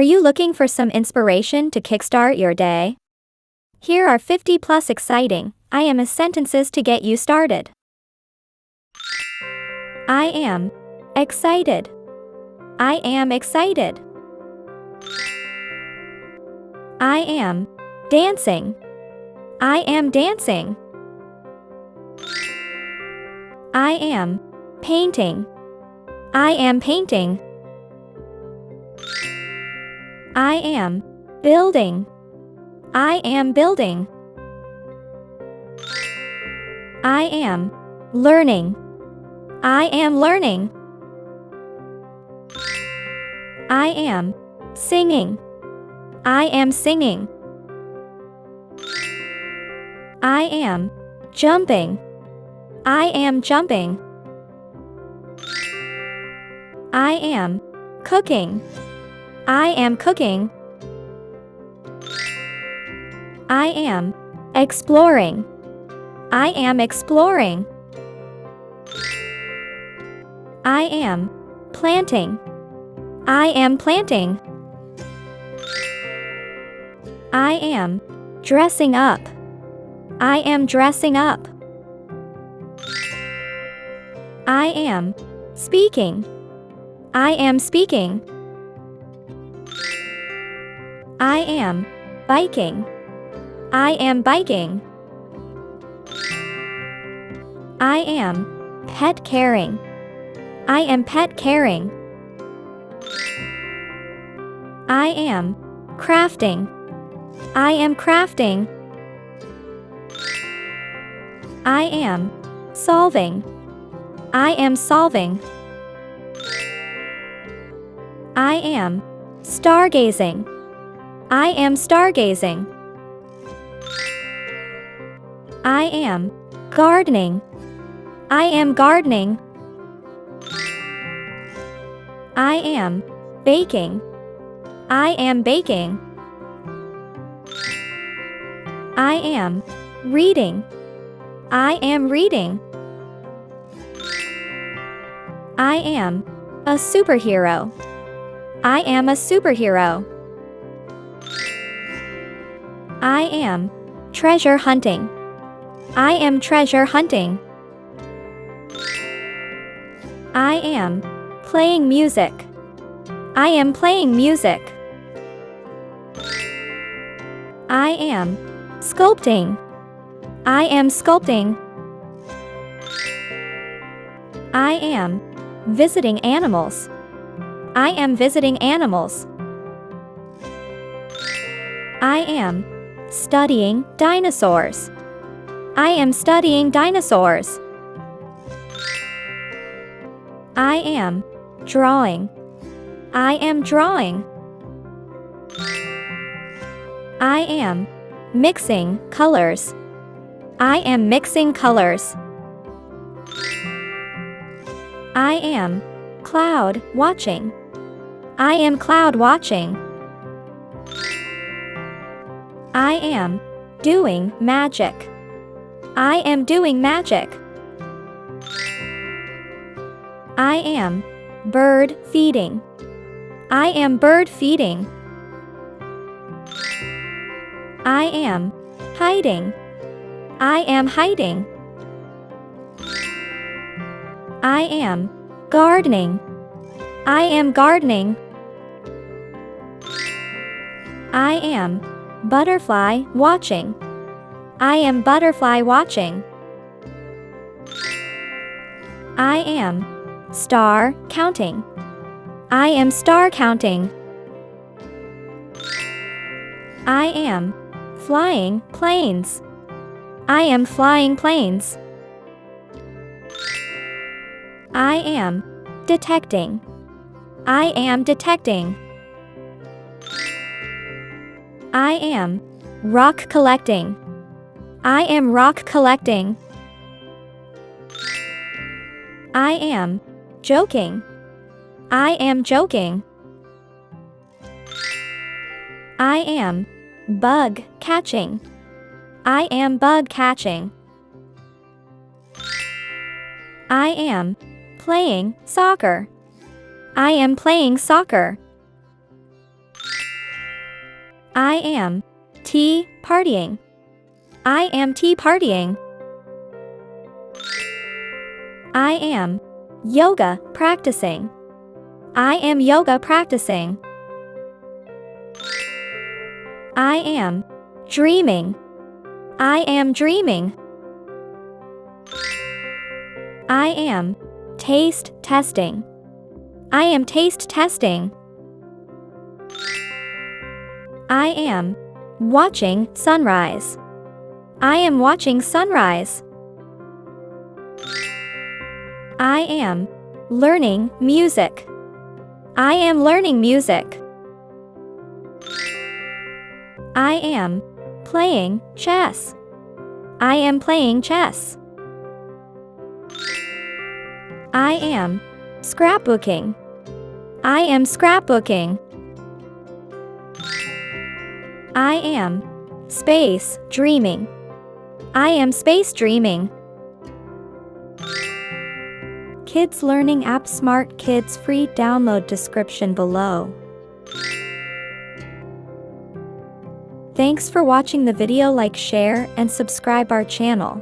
you looking for some inspiration to kickstart your day? Here are 50 plus exciting I am sentences to get you started. I am excited. I am excited. I am dancing. I am dancing. I am painting. I am painting. I am building. I am building. I am learning. I am learning. I am singing. I am singing. I am jumping. I am jumping. I am cooking. I am cooking. I am exploring. I am exploring. I am planting. I am planting. I am dressing up. I am dressing up. I am speaking. I am speaking. I am biking. I am biking. I am pet caring. I am pet caring. I am crafting. I am crafting. I am solving. I am solving. I am stargazing. I am stargazing. I am gardening. I am gardening. I am baking. I am baking. I am reading. I am reading. I am a superhero. I am a superhero. I am treasure hunting. I am treasure hunting. I am playing music. I am playing music. I am sculpting. I am sculpting. I am visiting animals. I am visiting animals. I am studying dinosaurs. I am studying dinosaurs. I am drawing. I am drawing. I am mixing colors. I am mixing colors. I am cloud watching. I am cloud watching. I am doing magic. I am doing magic. I am bird feeding. I am bird feeding. I am hiding. I am hiding. I am gardening. I am gardening. I am butterfly watching. I am butterfly watching. I am star counting. I am star counting. I am flying planes. I am flying planes. I am detecting. I am detecting. I am rock collecting. I am rock collecting. I am joking. I am joking. I am bug catching. I am bug catching. I am playing soccer. I am playing soccer. I am tea partying. I am tea partying. I am yoga practicing. I am yoga practicing. I am dreaming. I am dreaming. I am taste testing. I am taste testing. I am watching sunrise. I am watching sunrise. I am learning music. I am learning music. I am playing chess. I am playing chess. I am scrapbooking. I am scrapbooking. I am space dreaming. I am space dreaming. Kids Learning App Smart Kids free download description below. Thanks for watching the video. Like, share, and subscribe our channel.